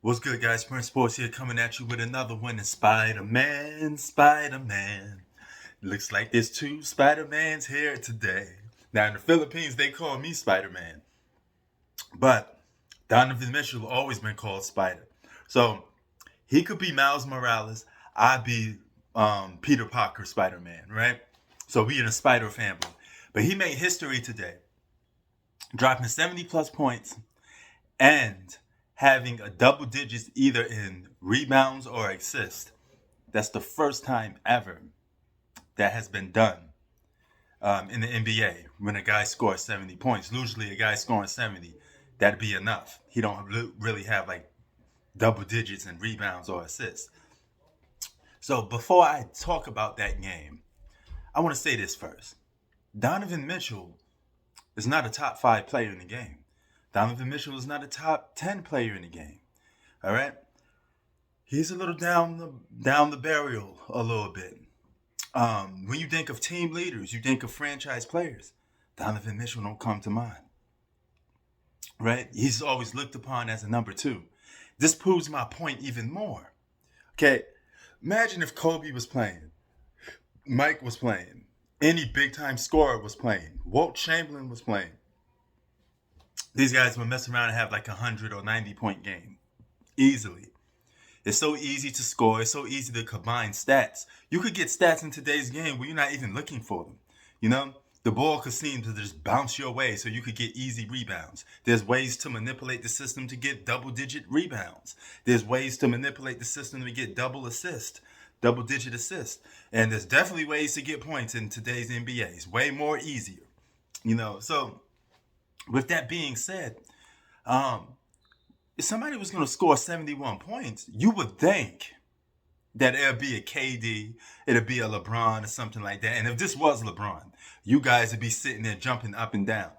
What's good, guys? Prince Sports here, coming at you with another one. Is Spider-Man, Spider-Man. Looks like there's two Spider-Mans here today. Now, in the Philippines, they call me Spider-Man, but Donovan Mitchell always been called Spider. So he could be Miles Morales. I'd be Peter Parker, Spider-Man, right? So we in a Spider family. But he made history today, dropping 70 plus points and having a double digits either in rebounds or assists. That's the first time ever that has been done in the NBA when a guy scores 70 points. Usually a guy scoring 70, that'd be enough. He don't really have like double digits in rebounds or assists. So before I talk about that game, I want to say this first. Donovan Mitchell is not a top 5 player in the game. Donovan Mitchell is not a top 10 player in the game. All right? He's a little down the barrel a little bit. When you think of team leaders, you think of franchise players. Donovan Mitchell don't come to mind, right? He's always looked upon as a number 2. This proves my point even more. Okay, imagine if Kobe was playing, Mike was playing, any big time scorer was playing, Walt Chamberlain was playing. These guys would mess around and have like 100 or 90-point game easily. It's so easy to score. It's so easy to combine stats. You could get stats in today's game where you're not even looking for them. You know, the ball could seem to just bounce your way so you could get easy rebounds. There's ways to manipulate the system to get double-digit rebounds. There's ways to manipulate the system to get double-digit assists. And there's definitely ways to get points in today's NBA. It's way more easier. So with that being said, if somebody was going to score 71 points, you would think that it'd be a KD, it'd be a LeBron or something like that. And if this was LeBron, you guys would be sitting there jumping up and down.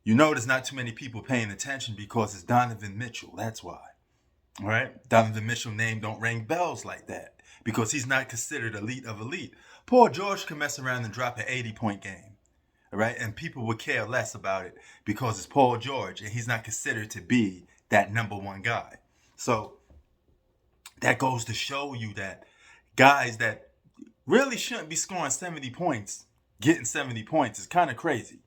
You know there's not too many people paying attention because it's Donovan Mitchell. That's why. All right? Donovan Mitchell name don't ring bells like that because he's not considered elite of elite. Paul George can mess around and drop an 80-point game. All right? And people would care less about it because it's Paul George and he's not considered to be that number one guy. So that goes to show you that guys that really shouldn't be scoring 70 points, getting 70 points is kind of crazy.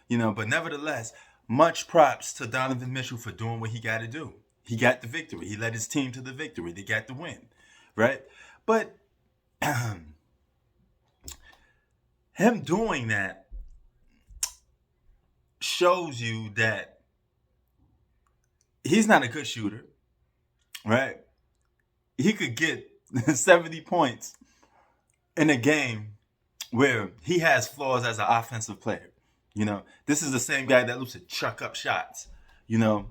But nevertheless, much props to Donovan Mitchell for doing what he got to do. He got the victory. He led his team to the victory. They got the win, right? But him doing that shows you that he's not a good shooter, right? He could get 70 points in a game where he has flaws as an offensive player. This is the same guy that loves to chuck up shots. Don't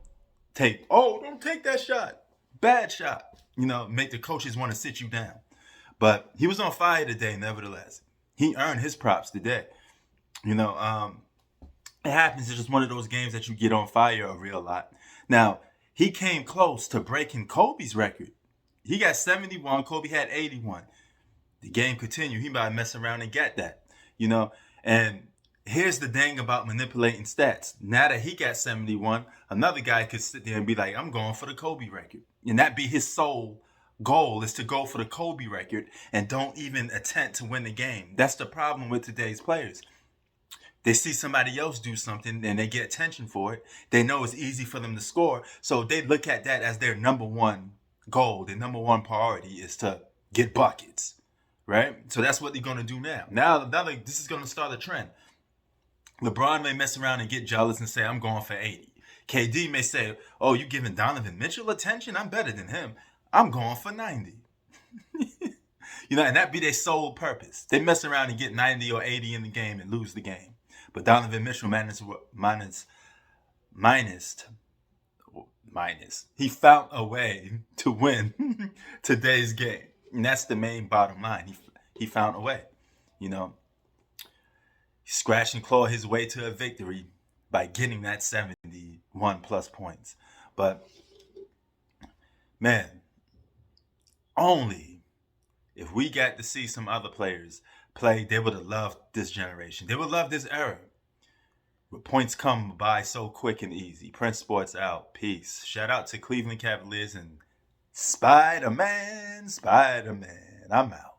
take that shot. Bad shot. Make the coaches want to sit you down. But he was on fire today, nevertheless. He earned his props today. It happens. It's just one of those games that you get on fire a real lot. Now, he came close to breaking Kobe's record. He got 71. Kobe had 81. The game continued. He might mess around and get that. And here's the thing about manipulating stats. Now that he got 71, another guy could sit there and be like, I'm going for the Kobe record. And that be his sole goal, is to go for the Kobe record and don't even attempt to win the game. That's the problem with today's players. They see somebody else do something and they get attention for it. They know it's easy for them to score. So they look at that as their number one goal. Their number one priority is to get buckets, right? So that's what they're going to do now. Now, this is going to start a trend. LeBron may mess around and get jealous and say, I'm going for 80. KD may say, oh, you giving Donovan Mitchell attention? I'm better than him. I'm going for 90. And that be their sole purpose. They mess around and get 90 or 80 in the game and lose the game. But Donovan Mitchell he found a way to win today's game. And that's the main bottom line. He found a way. He scratched and clawed his way to a victory by getting that 71 plus points. But, man, only if we got to see some other players play, they would have loved this generation. They would love this era. But points come by so quick and easy. Prince Sports out. Peace. Shout out to Cleveland Cavaliers and Spider-Man, Spider-Man. I'm out.